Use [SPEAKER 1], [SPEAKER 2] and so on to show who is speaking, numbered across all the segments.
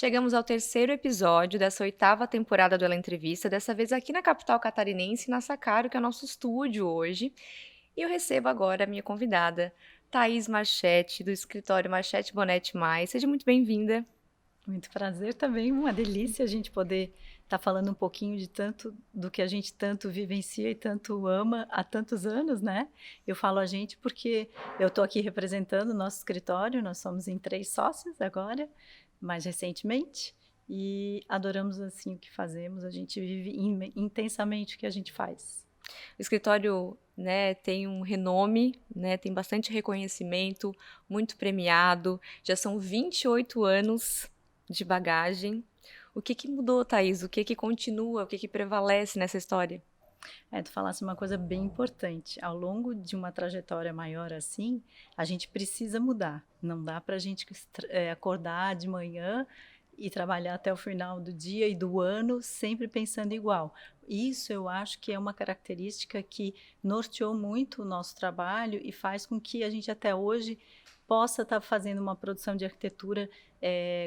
[SPEAKER 1] chegamos ao terceiro episódio dessa oitava temporada do Ela Entrevista, dessa vez aqui na capital catarinense, na Sacaro, que é o nosso estúdio hoje. E eu recebo agora a minha convidada, Thaís Marchetti, do escritório Marchetti Bonetti Mais. Seja muito bem-vinda.
[SPEAKER 2] Muito prazer também, uma delícia a gente poder estar falando um pouquinho de tanto do que a gente tanto vivencia e tanto ama há tantos anos, né? Eu falo a gente porque eu estou aqui representando o nosso escritório, nós somos em 3 sócios agora, mais recentemente, e adoramos assim o que fazemos, a gente vive intensamente o que a gente faz.
[SPEAKER 1] O escritório, né, tem um renome, né, tem bastante reconhecimento, muito premiado, já são 28 anos de bagagem. O que que mudou, Thaís? O que que continua? O que que prevalece nessa história?
[SPEAKER 2] Tu falasse uma coisa bem importante. Ao longo de uma trajetória maior assim, a gente precisa mudar. Não dá para a gente acordar de manhã e trabalhar até o final do dia e do ano sempre pensando igual. Isso eu acho que é uma característica que norteou muito o nosso trabalho e faz com que a gente até hoje possa estar fazendo uma produção de arquitetura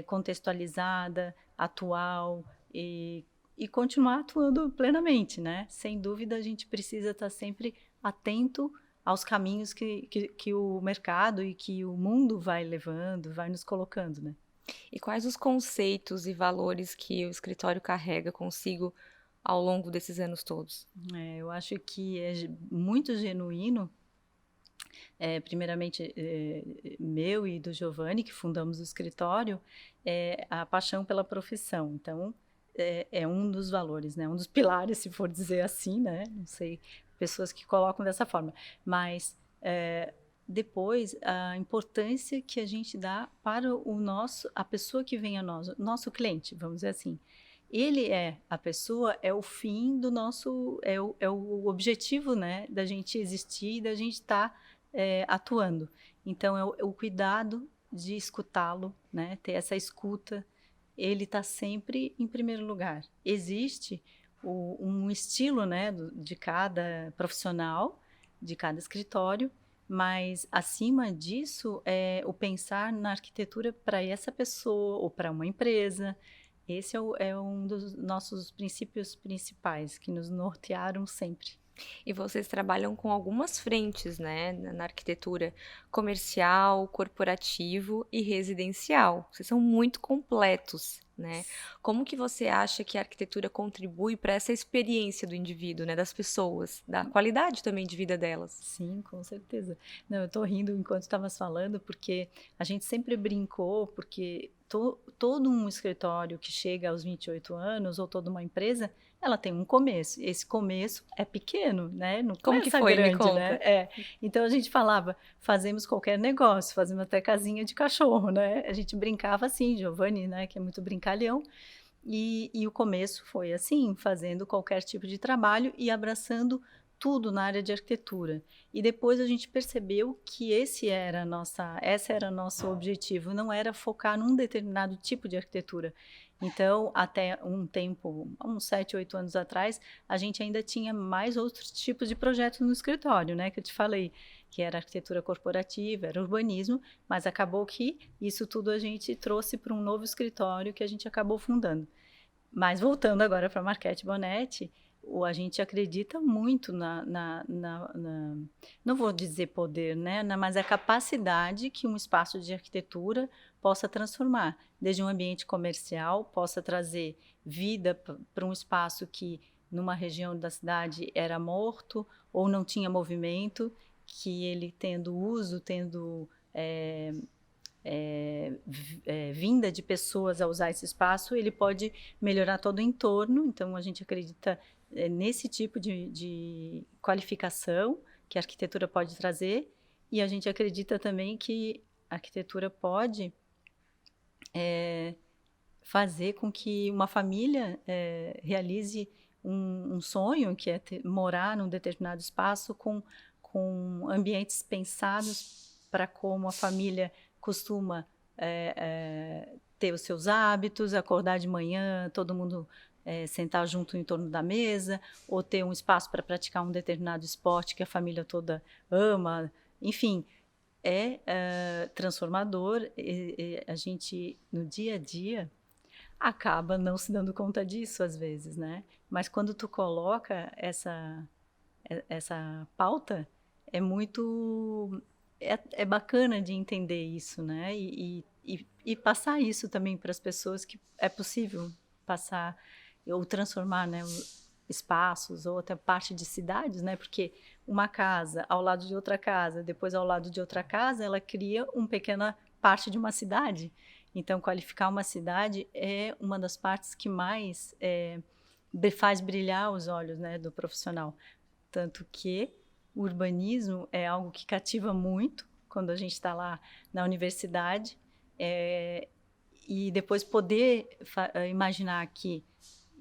[SPEAKER 2] contextualizada, atual e continuar atuando plenamente, né? Sem dúvida, a gente precisa estar sempre atento aos caminhos que o mercado e que o mundo vai levando, vai nos colocando, né?
[SPEAKER 1] E quais os conceitos e valores que o escritório carrega consigo ao longo desses anos todos?
[SPEAKER 2] Eu acho que é muito genuíno, primeiramente meu e do Giovanni, que fundamos o escritório, a paixão pela profissão. Então, é um dos valores, né? Um dos pilares, se for dizer assim, né? Não sei, pessoas que colocam dessa forma. Mas depois, a importância que a gente dá para a pessoa que vem a nós, nosso cliente, vamos dizer assim. Ele a pessoa, é o fim do nosso, é o objetivo, né? Da gente existir e da gente estar atuando. Então, é o cuidado de escutá-lo, né? Ter essa escuta, ele está sempre em primeiro lugar. Existe um estilo, né, de cada profissional, de cada escritório, mas acima disso é o pensar na arquitetura para essa pessoa ou para uma empresa. Esse é um dos nossos princípios principais que nos nortearam sempre.
[SPEAKER 1] E vocês trabalham com algumas frentes, né, na arquitetura comercial, corporativo e residencial. Vocês são muito completos, né? Como que você acha que a arquitetura contribui para essa experiência do indivíduo, né, das pessoas, da qualidade também de vida delas?
[SPEAKER 2] Sim, com certeza. Não, eu estou rindo enquanto estavas falando, porque a gente sempre brincou, porque todo um escritório que chega aos 28 anos, ou toda uma empresa, ela tem um começo. Esse começo é pequeno, né? Não
[SPEAKER 1] Como que
[SPEAKER 2] começa
[SPEAKER 1] foi? Me
[SPEAKER 2] grande, né?
[SPEAKER 1] conta.
[SPEAKER 2] Então a gente falava, fazemos qualquer negócio, fazemos até casinha de cachorro, né? A gente brincava assim, Giovanni, né, que é muito brincalhão, e o começo foi assim, fazendo qualquer tipo de trabalho e abraçando tudo na área de arquitetura. E depois a gente percebeu que esse era nosso objetivo, não era focar num determinado tipo de arquitetura. Então, até um tempo, uns 7, 8 anos atrás, a gente ainda tinha mais outros tipos de projetos no escritório, né? Que eu te falei, que era arquitetura corporativa, era urbanismo, mas acabou que isso tudo a gente trouxe para um novo escritório que a gente acabou fundando. Mas voltando agora para a Marchetti Bonetti, a gente acredita muito não vou dizer poder, né? Mas a capacidade que um espaço de arquitetura possa transformar, desde um ambiente comercial, possa trazer vida para um espaço que numa região da cidade era morto ou não tinha movimento, que ele tendo uso, tendo vinda de pessoas a usar esse espaço, ele pode melhorar todo o entorno. Então, a gente acredita nesse tipo de qualificação que a arquitetura pode trazer, e a gente acredita também que a arquitetura pode fazer com que uma família realize um sonho, que é morar num determinado espaço com ambientes pensados para como a família costuma ter os seus hábitos, acordar de manhã, todo mundo sentar junto em torno da mesa, ou ter um espaço para praticar um determinado esporte que a família toda ama. Enfim, é transformador. A gente, no dia a dia, acaba não se dando conta disso às vezes, né. Mas quando tu coloca essa pauta, é muito é bacana de entender isso, né, e passar isso também para as pessoas que é possível passar ou transformar, né, espaços ou até parte de cidades, né, porque uma casa ao lado de outra casa, depois ao lado de outra casa, ela cria uma pequena parte de uma cidade. Então qualificar uma cidade é uma das partes que mais, faz brilhar os olhos, né, do profissional. Tanto que o urbanismo é algo que cativa muito quando a gente está lá na universidade, eh, e depois poder imaginar que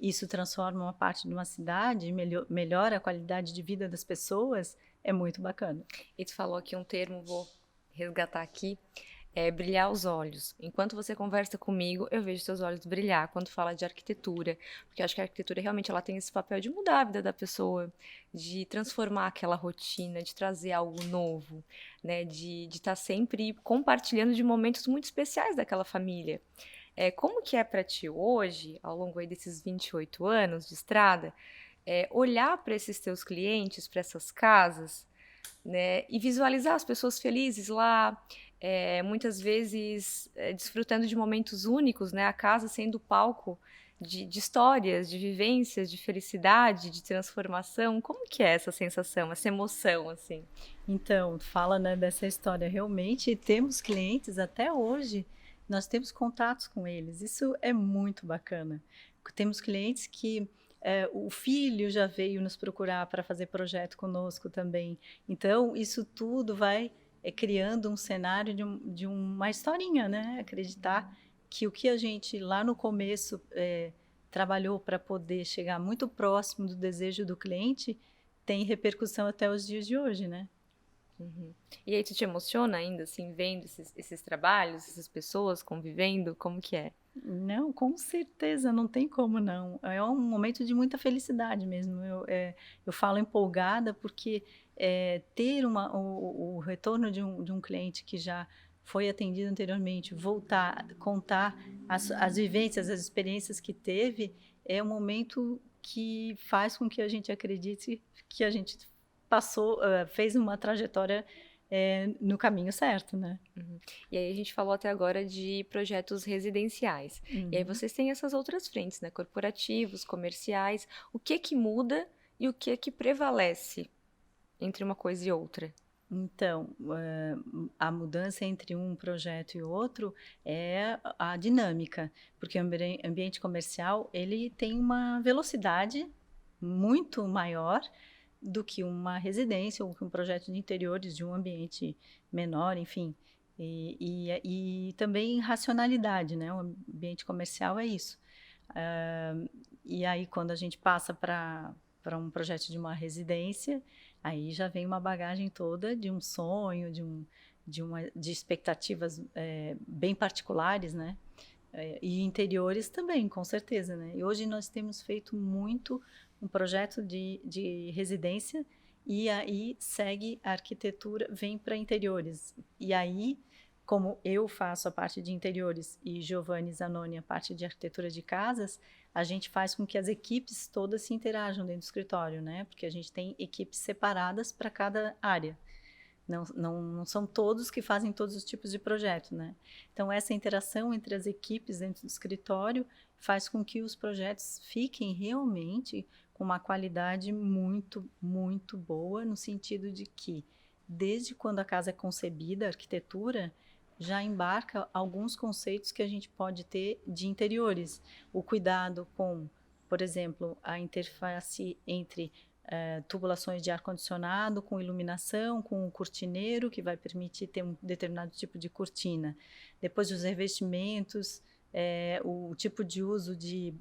[SPEAKER 2] isso transforma uma parte de uma cidade, melhora a qualidade de vida das pessoas, é muito bacana.
[SPEAKER 1] E tu falou aqui um termo, vou resgatar aqui, é brilhar os olhos. Enquanto você conversa comigo, eu vejo seus olhos brilhar quando fala de arquitetura, porque eu acho que a arquitetura realmente ela tem esse papel de mudar a vida da pessoa, de transformar aquela rotina, de trazer algo novo, né, de estar sempre compartilhando de momentos muito especiais daquela família. Como que é para ti hoje, ao longo aí desses 28 anos de estrada, olhar para esses teus clientes, para essas casas, né, e visualizar as pessoas felizes lá, muitas vezes, desfrutando de momentos únicos, né, a casa sendo palco de histórias, de vivências, de felicidade, de transformação. Como que é essa sensação, essa emoção, assim?
[SPEAKER 2] Então, fala, né, dessa história. Realmente temos clientes até hoje, nós temos contatos com eles, isso é muito bacana. Temos clientes que, o filho já veio nos procurar para fazer projeto conosco também. Então, isso tudo vai, criando um cenário de uma historinha, né, acreditar que o que a gente lá no começo, trabalhou para poder chegar muito próximo do desejo do cliente, tem repercussão até os dias de hoje, né.
[SPEAKER 1] Uhum. E aí tu te emociona ainda, assim, vendo esses trabalhos, essas pessoas convivendo, como que é?
[SPEAKER 2] Não, com certeza, não tem como não. É um momento de muita felicidade mesmo. Eu falo empolgada porque, ter o retorno de um cliente que já foi atendido anteriormente, voltar, contar as vivências, as experiências que teve, é um momento que faz com que a gente acredite que a gente passou, fez uma trajetória, no caminho certo, né.
[SPEAKER 1] Uhum. E aí a gente falou até agora de projetos residenciais. E aí
[SPEAKER 2] Uhum.
[SPEAKER 1] vocês têm essas outras frentes, né? Corporativos, comerciais. O que muda e o que prevalece entre uma coisa e outra?
[SPEAKER 2] Então, a mudança entre um projeto e outro é a dinâmica, porque o ambiente comercial, ele tem uma velocidade muito maior do que uma residência ou que um projeto de interiores de um ambiente menor, enfim. E também racionalidade, né, o ambiente comercial é isso. E aí quando a gente passa para um projeto de uma residência, aí já vem uma bagagem toda de um sonho, de expectativas, bem particulares, né. E interiores também, com certeza, né. E hoje nós temos feito muito um projeto de residência, e aí segue a arquitetura, vem para interiores. E aí, como eu faço a parte de interiores e Giovanni Zanoni a parte de arquitetura de casas, a gente faz com que as equipes todas se interajam dentro do escritório, né, porque a gente tem equipes separadas para cada área. Não são todos que fazem todos os tipos de projeto, né. Então essa interação entre as equipes dentro do escritório faz com que os projetos fiquem realmente com uma qualidade muito, muito boa, no sentido de que, desde quando a casa é concebida, a arquitetura já embarca alguns conceitos que a gente pode ter de interiores. O cuidado com, por exemplo, a interface entre tubulações de ar-condicionado, com iluminação, com o cortineiro, que vai permitir ter um determinado tipo de cortina. Depois os revestimentos, o tipo de uso de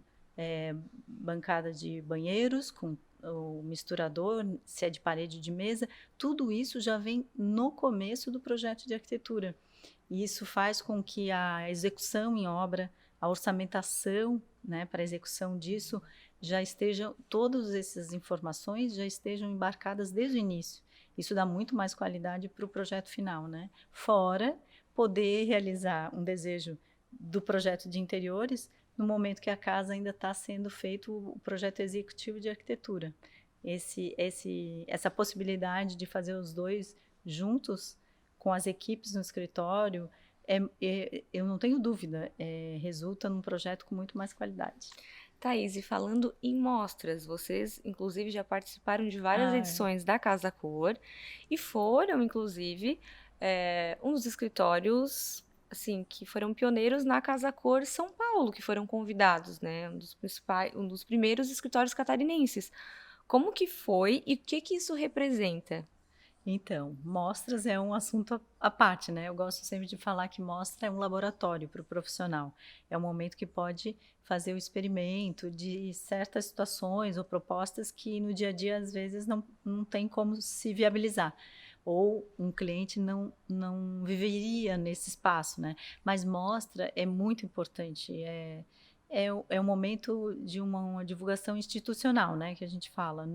[SPEAKER 2] bancada de banheiros, com o misturador, se é de parede ou de mesa, tudo isso já vem no começo do projeto de arquitetura. E isso faz com que a execução em obra, a orçamentação, né, para a execução disso, já estejam, todas essas informações já estejam embarcadas desde o início. Isso dá muito mais qualidade para o projeto final, né? Fora poder realizar um desejo do projeto de interiores, no momento que a casa ainda está sendo feito o projeto executivo de arquitetura. Essa possibilidade de fazer os dois juntos com as equipes no escritório, eu não tenho dúvida, resulta num projeto com muito mais qualidade.
[SPEAKER 1] Thaís, e falando em mostras, vocês inclusive já participaram de várias
[SPEAKER 2] Ah,
[SPEAKER 1] edições da Casa Cor e foram, inclusive, um dos escritórios assim que foram pioneiros na Casa Cor São Paulo, que foram convidados, né? Um dos primeiros escritórios catarinenses. Como que foi e o que que isso representa?
[SPEAKER 2] então, mostras é um assunto à parte, né? Eu gosto sempre de falar que mostra é um laboratório para o profissional. É um momento que pode fazer o experimento de certas situações ou propostas que no dia a dia, às vezes, não tem como se viabilizar. Ou um cliente não viveria nesse espaço, né? Mas mostra é muito importante. É um momento de uma divulgação institucional, né? Que a gente fala.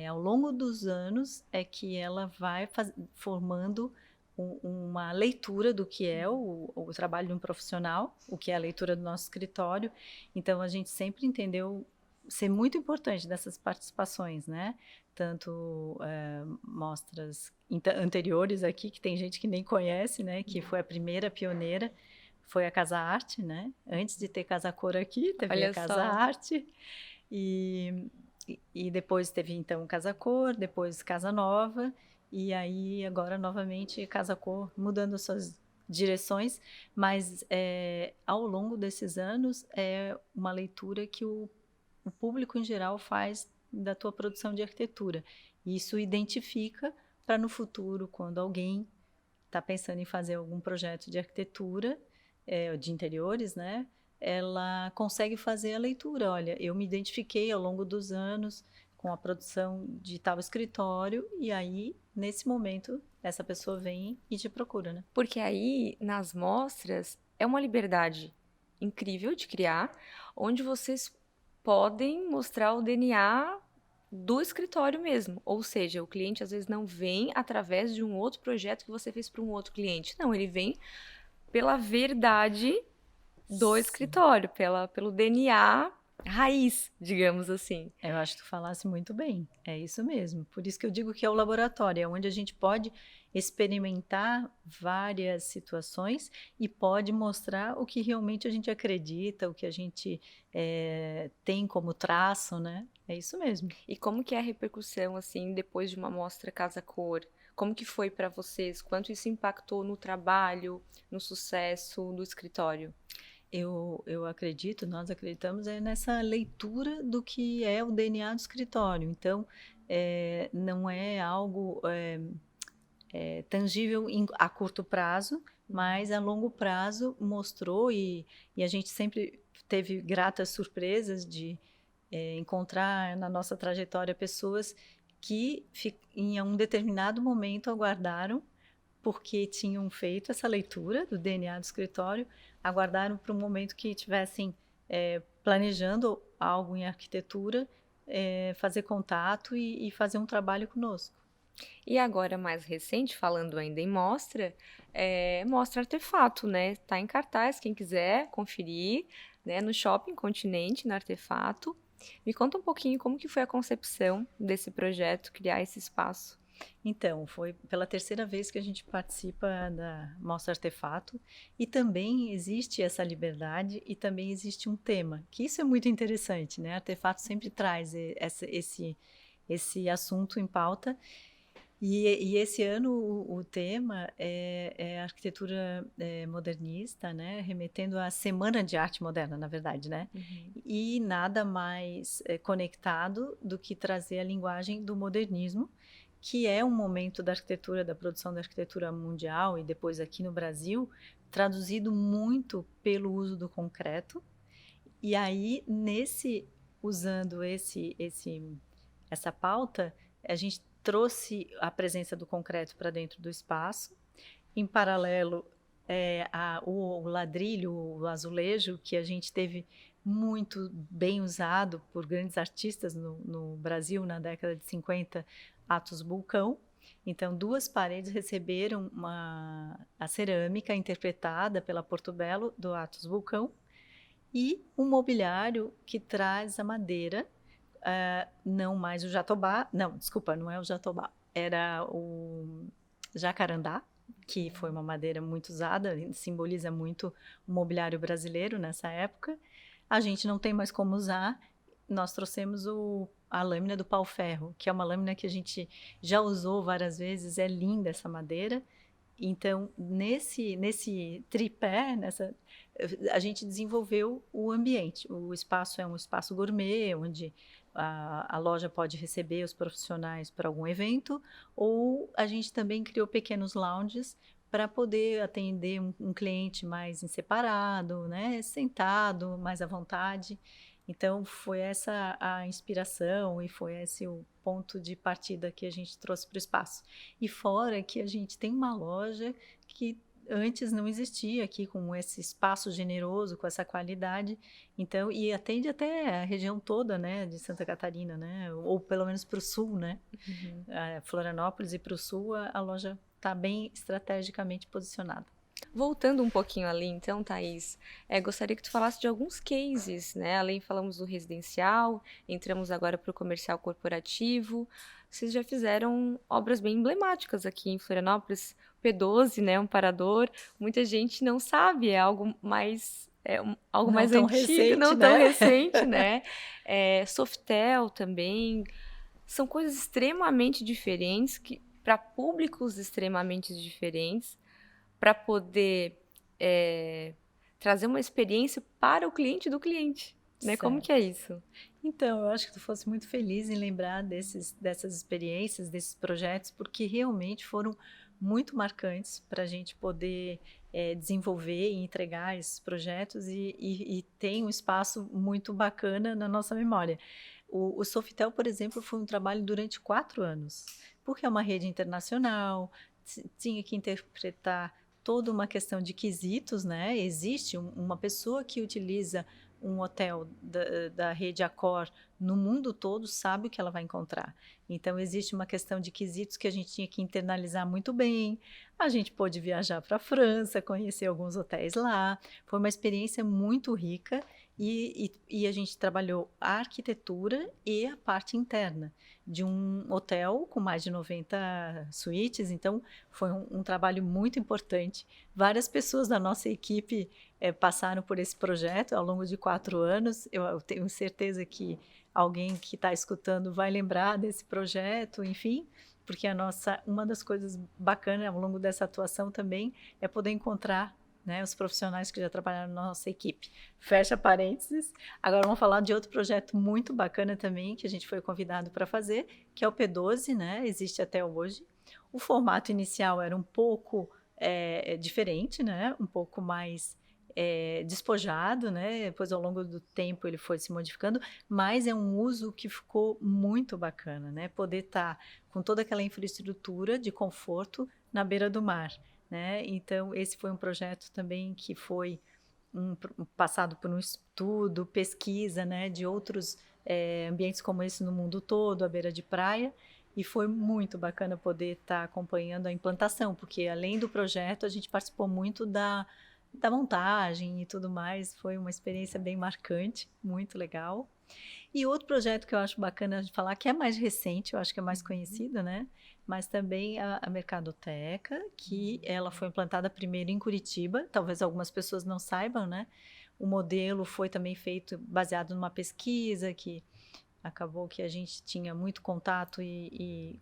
[SPEAKER 2] Ao longo dos anos é que ela vai formando uma leitura do que é o trabalho de um profissional, o que é a leitura do nosso escritório. Então, a gente sempre entendeu ser muito importante dessas participações, né? Tanto mostras anteriores aqui, que tem gente que nem conhece, né? Que foi a primeira pioneira, foi a Casa Arte, né? Antes de ter Casa Cor aqui, teve a
[SPEAKER 1] Olha
[SPEAKER 2] Casa
[SPEAKER 1] só.
[SPEAKER 2] Arte. E depois teve então Casa Cor, depois Casa Nova, e aí agora novamente Casa Cor mudando suas direções, mas ao longo desses anos é uma leitura que o público em geral faz da tua produção de arquitetura. E isso identifica para no futuro, quando alguém está pensando em fazer algum projeto de arquitetura, de interiores, né? Ela consegue fazer a leitura. Olha, eu me identifiquei ao longo dos anos com a produção de tal escritório e aí, nesse momento, essa pessoa vem e te procura, né?
[SPEAKER 1] Porque aí, nas mostras, é uma liberdade incrível de criar, onde vocês podem mostrar o DNA do escritório mesmo. Ou seja, o cliente às vezes não vem através de um outro projeto que você fez para um outro cliente. Não, ele vem pela verdade do
[SPEAKER 2] Sim.
[SPEAKER 1] escritório, pelo DNA raiz, digamos assim.
[SPEAKER 2] Eu acho que tu falasse muito bem, é isso mesmo. Por isso que eu digo que é o laboratório, é onde a gente pode experimentar várias situações e pode mostrar o que realmente a gente acredita, o que a gente tem como traço, né? É isso mesmo.
[SPEAKER 1] E como que é a repercussão, assim, depois de uma mostra Casa Cor? Como que foi para vocês? Quanto isso impactou no trabalho, no sucesso do escritório?
[SPEAKER 2] Eu acredito, nós acreditamos nessa leitura do que é o DNA do escritório. Então, não é algo tangível a curto prazo, mas a longo prazo mostrou e a gente sempre teve gratas surpresas de encontrar na nossa trajetória pessoas que em um determinado momento aguardaram porque tinham feito essa leitura do DNA do escritório, aguardaram para um momento que estivessem planejando algo em arquitetura, fazer contato e fazer um trabalho conosco.
[SPEAKER 1] E agora, mais recente, falando ainda em mostra, Mostra Artefato, né? Tá em cartaz, quem quiser conferir, né? No Shopping Continente, no Artefato. Me conta um pouquinho como que foi a concepção desse projeto, criar esse espaço.
[SPEAKER 2] Então, foi pela terceira vez que a gente participa da Mostra Artefato e também existe essa liberdade e também existe um tema, que isso é muito interessante, né? Artefato sempre traz esse assunto em pauta e esse ano o tema é arquitetura modernista, né? Remetendo à Semana de Arte Moderna, na verdade, né?
[SPEAKER 1] Uhum.
[SPEAKER 2] E nada mais conectado do que trazer a linguagem do modernismo, que é um momento da arquitetura, da produção da arquitetura mundial e depois aqui no Brasil, traduzido muito pelo uso do concreto. E aí, usando essa pauta, a gente trouxe a presença do concreto para dentro do espaço. Em paralelo, o ladrilho, o azulejo, que a gente teve muito bem usado por grandes artistas no Brasil na década de 50, Atos Bulcão. Então, duas paredes receberam a cerâmica interpretada pela Porto Belo do Atos Bulcão e um mobiliário que traz a madeira, não mais o jatobá, não, desculpa, não é o jatobá, era o jacarandá, que foi uma madeira muito usada, simboliza muito o mobiliário brasileiro nessa época. A gente não tem mais como usar, nós trouxemos a lâmina do pau-ferro, que é uma lâmina que a gente já usou várias vezes, é linda essa madeira. Então, nesse tripé, a gente desenvolveu o ambiente. O espaço é um espaço gourmet, onde a loja pode receber os profissionais para algum evento, ou a gente também criou pequenos lounges para poder atender um cliente mais em separado, né, sentado, mais à vontade. Então, foi essa a inspiração e foi esse o ponto de partida que a gente trouxe para o espaço. E fora que a gente tem uma loja que antes não existia aqui, com esse espaço generoso, com essa qualidade, então, e atende até a região toda, né, de Santa Catarina, né, ou pelo menos para o sul, né,
[SPEAKER 1] Uhum.
[SPEAKER 2] Florianópolis e para o sul, a loja está bem estrategicamente posicionada.
[SPEAKER 1] Voltando um pouquinho ali, então, Thaís, gostaria que tu falasse de alguns cases, né? Além falamos do residencial, entramos agora para o comercial corporativo. Vocês já fizeram obras bem emblemáticas aqui em Florianópolis, P12, né? Um parador. Muita gente não sabe, é algo mais algo
[SPEAKER 2] Não
[SPEAKER 1] mais
[SPEAKER 2] tão
[SPEAKER 1] antigo,
[SPEAKER 2] recente,
[SPEAKER 1] não tão
[SPEAKER 2] né?
[SPEAKER 1] recente, né? Softel também. São coisas extremamente diferentes que para públicos extremamente diferentes para poder trazer uma experiência para o cliente do cliente, né? Como que é
[SPEAKER 2] Certo.
[SPEAKER 1] isso?
[SPEAKER 2] Então, eu acho que tu fosse muito feliz em lembrar dessas experiências, desses projetos, porque realmente foram muito marcantes para a gente poder desenvolver e entregar esses projetos e tem um espaço muito bacana na nossa memória. O Sofitel, por exemplo, foi um trabalho durante 4 anos, porque é uma rede internacional, tinha que interpretar toda uma questão de quesitos, né? Existe uma pessoa que utiliza um hotel da rede Accor no mundo todo sabe o que ela vai encontrar. Então, existe uma questão de quesitos que a gente tinha que internalizar muito bem. A gente pôde viajar para a França, conhecer alguns hotéis lá. Foi uma experiência muito rica e a gente trabalhou a arquitetura e a parte interna de um hotel com mais de 90 suítes. Então, foi um trabalho muito importante. Várias pessoas da nossa equipe passaram por esse projeto ao longo de 4 anos. Eu tenho certeza que alguém que está escutando vai lembrar desse projeto, enfim, porque uma das coisas bacanas ao longo dessa atuação também é poder encontrar, né, os profissionais que já trabalharam na nossa equipe. Fecha parênteses. Agora vamos falar de outro projeto muito bacana também que a gente foi convidado para fazer, que é o P12, né? Existe até hoje. O formato inicial era um pouco diferente, né? Um pouco mais despojado, né? Depois, ao longo do tempo, ele foi se modificando, mas é um uso que ficou muito bacana, né? Poder estar com toda aquela infraestrutura de conforto na beira do mar, né? Então, esse foi um projeto também que foi passado por um estudo, pesquisa, né? De outros ambientes como esse no mundo todo, à beira de praia, e foi muito bacana poder estar acompanhando a implantação, porque além do projeto, a gente participou muito da montagem e tudo mais. Foi uma experiência bem marcante, muito legal. E outro projeto que eu acho bacana de falar, que é mais recente, eu acho que é mais conhecido, né? Mas também a Mercadoteca, que ela foi implantada primeiro em Curitiba, talvez algumas pessoas não saibam, né? O modelo foi também feito baseado numa pesquisa que acabou que a gente tinha muito contato e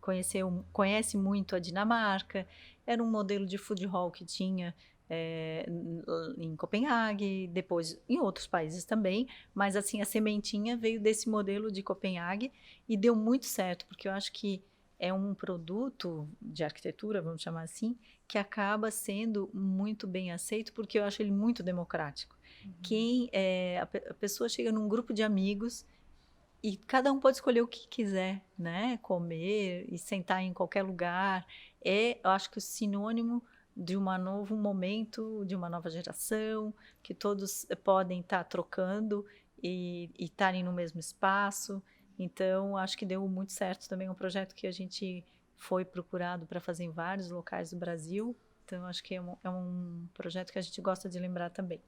[SPEAKER 2] conhece muito a Dinamarca. Era um modelo de food hall que tinha em Copenhague, depois em outros países também, mas assim, a sementinha veio desse modelo de Copenhague e deu muito certo, porque eu acho que é um produto de arquitetura, vamos chamar assim, que acaba sendo muito bem aceito, porque eu acho ele muito democrático. A pessoa chega num grupo de amigos e cada um pode escolher o que quiser, né? Comer e sentar em qualquer lugar. Eu acho que o sinônimo de um novo momento, de uma nova geração, que todos podem estar trocando e estarem no mesmo espaço. Então, acho que deu muito certo também. É um projeto que a gente foi procurado para fazer em vários locais do Brasil. Então, acho que é um projeto que a gente gosta de lembrar também.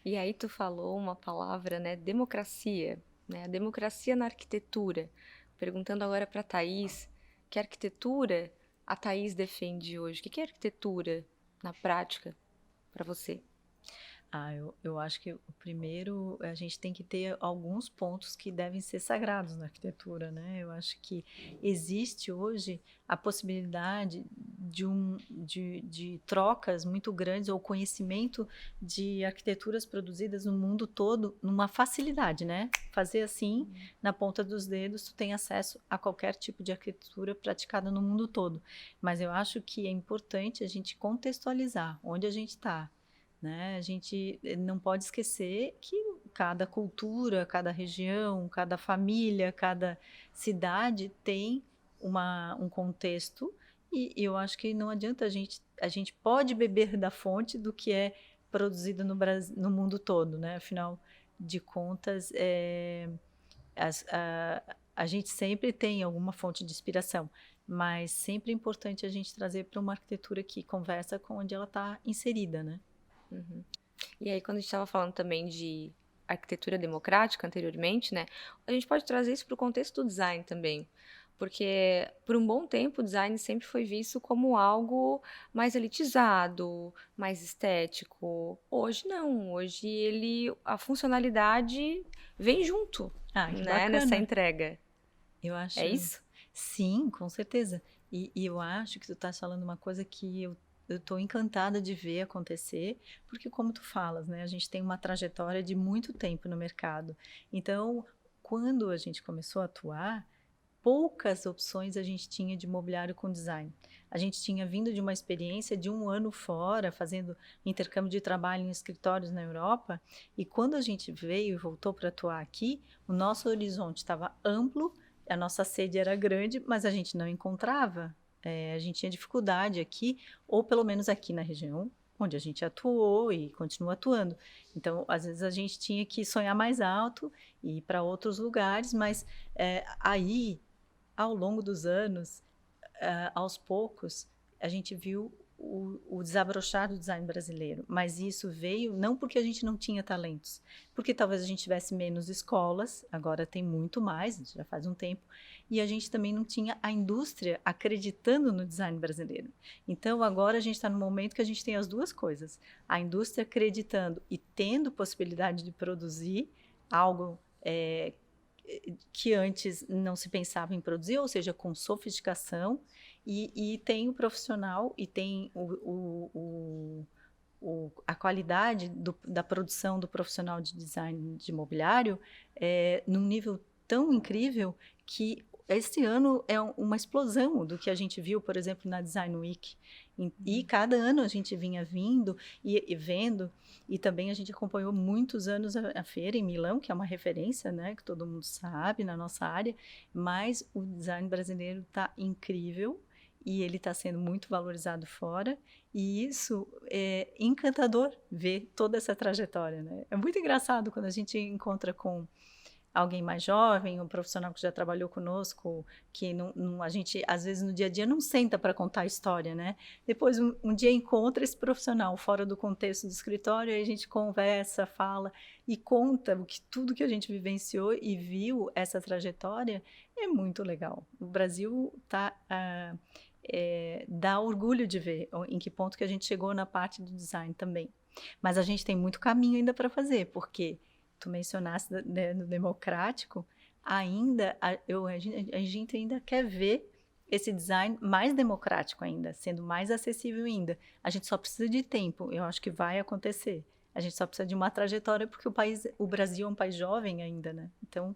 [SPEAKER 1] E aí tu falou uma palavra, né, democracia, né, a democracia na arquitetura. Perguntando agora para a Thaís, que arquitetura a Thaís defende hoje? O que é arquitetura na prática para você?
[SPEAKER 2] Eu acho que o primeiro, a gente tem que ter alguns pontos que devem ser sagrados na arquitetura, né? Eu acho que existe hoje a possibilidade de trocas muito grandes ou conhecimento de arquiteturas produzidas no mundo todo numa facilidade, né? Fazer assim, na ponta dos dedos, tu tem acesso a qualquer tipo de arquitetura praticada no mundo todo. Mas eu acho que é importante a gente contextualizar onde a gente está, né? A gente não pode esquecer que cada cultura, cada região, cada família, cada cidade tem um contexto, e eu acho que não adianta a gente pode beber da fonte do que é produzido no Brasil, no mundo todo, né? Afinal de contas, as- a, a gente sempre tem alguma fonte de inspiração, mas sempre é importante a gente trazer para uma arquitetura que conversa com onde ela está inserida, né?
[SPEAKER 1] Uhum. E aí, quando a gente estava falando também de arquitetura democrática anteriormente, né? A gente pode trazer isso para o contexto do design também. Porque por um bom tempo o design sempre foi visto como algo mais elitizado, mais estético. Hoje não, hoje a funcionalidade vem junto,
[SPEAKER 2] Ah, que
[SPEAKER 1] né, nessa
[SPEAKER 2] bacana.
[SPEAKER 1] entrega.
[SPEAKER 2] Eu
[SPEAKER 1] É
[SPEAKER 2] acho,
[SPEAKER 1] isso?
[SPEAKER 2] sim, com certeza. E eu acho que tu estás falando uma coisa que eu estou encantada de ver acontecer, porque como tu falas, né, a gente tem uma trajetória de muito tempo no mercado. Então, quando a gente começou a atuar, poucas opções a gente tinha de mobiliário com design. A gente tinha vindo de uma experiência de um ano fora, fazendo intercâmbio de trabalho em escritórios na Europa, e quando a gente veio e voltou para atuar aqui, o nosso horizonte estava amplo, a nossa sede era grande, mas a gente não encontrava. A gente tinha dificuldade aqui, ou pelo menos aqui na região onde a gente atuou e continua atuando. Então, às vezes a gente tinha que sonhar mais alto e ir para outros lugares, mas aí ao longo dos anos, aos poucos, a gente viu o desabrochar do design brasileiro, mas isso veio não porque a gente não tinha talentos, porque talvez a gente tivesse menos escolas, agora tem muito mais, já faz um tempo, e a gente também não tinha a indústria acreditando no design brasileiro. Então agora a gente está no momento que a gente tem as duas coisas, a indústria acreditando e tendo possibilidade de produzir algo que antes não se pensava em produzir, ou seja, com sofisticação, e tem o profissional e tem a qualidade da produção do profissional de design de mobiliário num nível tão incrível que esse ano é uma explosão do que a gente viu, por exemplo, na Design Week. E cada ano a gente vinha vindo e vendo, e também a gente acompanhou muitos anos a feira em Milão, que é uma referência, né, que todo mundo sabe na nossa área, mas o design brasileiro está incrível e ele está sendo muito valorizado fora, e isso é encantador ver toda essa trajetória, né? É muito engraçado quando a gente encontra com alguém mais jovem, um profissional que já trabalhou conosco, que a gente, às vezes, no dia a dia não senta para contar a história, né? Depois, um dia encontra esse profissional fora do contexto do escritório, aí a gente conversa, fala e conta tudo que a gente vivenciou e viu essa trajetória, é muito legal. O Brasil dá orgulho de ver em que ponto que a gente chegou na parte do design também. Mas a gente tem muito caminho ainda para fazer, porque tu mencionaste, né, no democrático, ainda a gente ainda quer ver esse design mais democrático ainda, sendo mais acessível ainda. A gente só precisa de tempo, eu acho que vai acontecer. A gente só precisa de uma trajetória, porque o Brasil é um país jovem ainda, né? Então,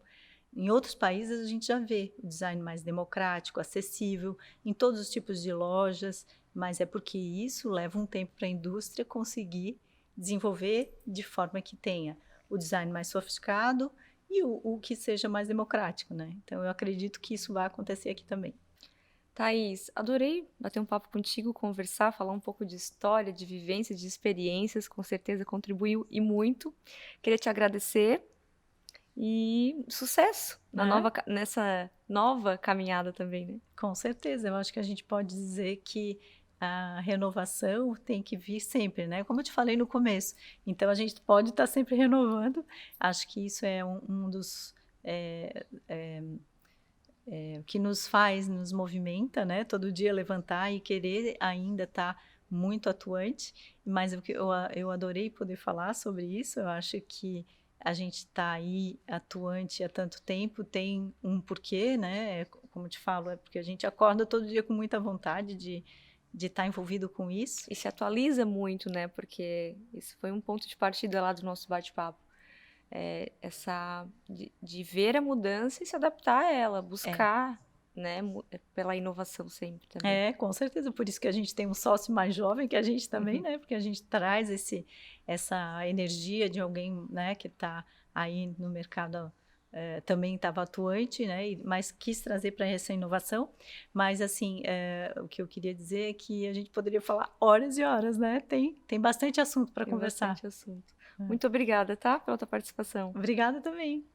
[SPEAKER 2] em outros países a gente já vê o design mais democrático, acessível, em todos os tipos de lojas, mas é porque isso leva um tempo para a indústria conseguir desenvolver de forma que tenha o design mais sofisticado e o que seja mais democrático, né? Então eu acredito que isso vai acontecer aqui também.
[SPEAKER 1] Thaís, adorei bater um papo contigo, conversar, falar um pouco de história, de vivência, de experiências, com certeza contribuiu e muito. Queria te agradecer e sucesso
[SPEAKER 2] Né?
[SPEAKER 1] nessa nova caminhada também, né?
[SPEAKER 2] Com certeza, eu acho que a gente pode dizer que a renovação tem que vir sempre, né, como eu te falei no começo, então a gente pode estar sempre renovando, acho que isso é um dos, que nos movimenta, né, todo dia levantar e querer ainda estar muito atuante, mas o que eu adorei poder falar sobre isso, eu acho que a gente está aí atuante há tanto tempo, tem um porquê, né, como eu te falo, é porque a gente acorda todo dia com muita vontade de estar envolvido com isso.
[SPEAKER 1] E se atualiza muito, né? Porque isso foi um ponto de partida lá do nosso bate-papo. De ver a mudança e se adaptar a ela,
[SPEAKER 2] É.
[SPEAKER 1] buscar, né, pela inovação sempre também.
[SPEAKER 2] Com certeza, por isso que a gente tem um sócio mais jovem que a gente também,
[SPEAKER 1] Uhum.
[SPEAKER 2] né, porque a gente traz essa energia de alguém, né, que está aí no mercado, também estava atuante, né, mas quis trazer para essa inovação, mas assim, o que eu queria dizer é que a gente poderia falar horas e horas, né, tem bastante assunto para
[SPEAKER 1] Tem
[SPEAKER 2] conversar.
[SPEAKER 1] bastante assunto. Muito obrigada, tá, pela tua participação.
[SPEAKER 2] Obrigada também.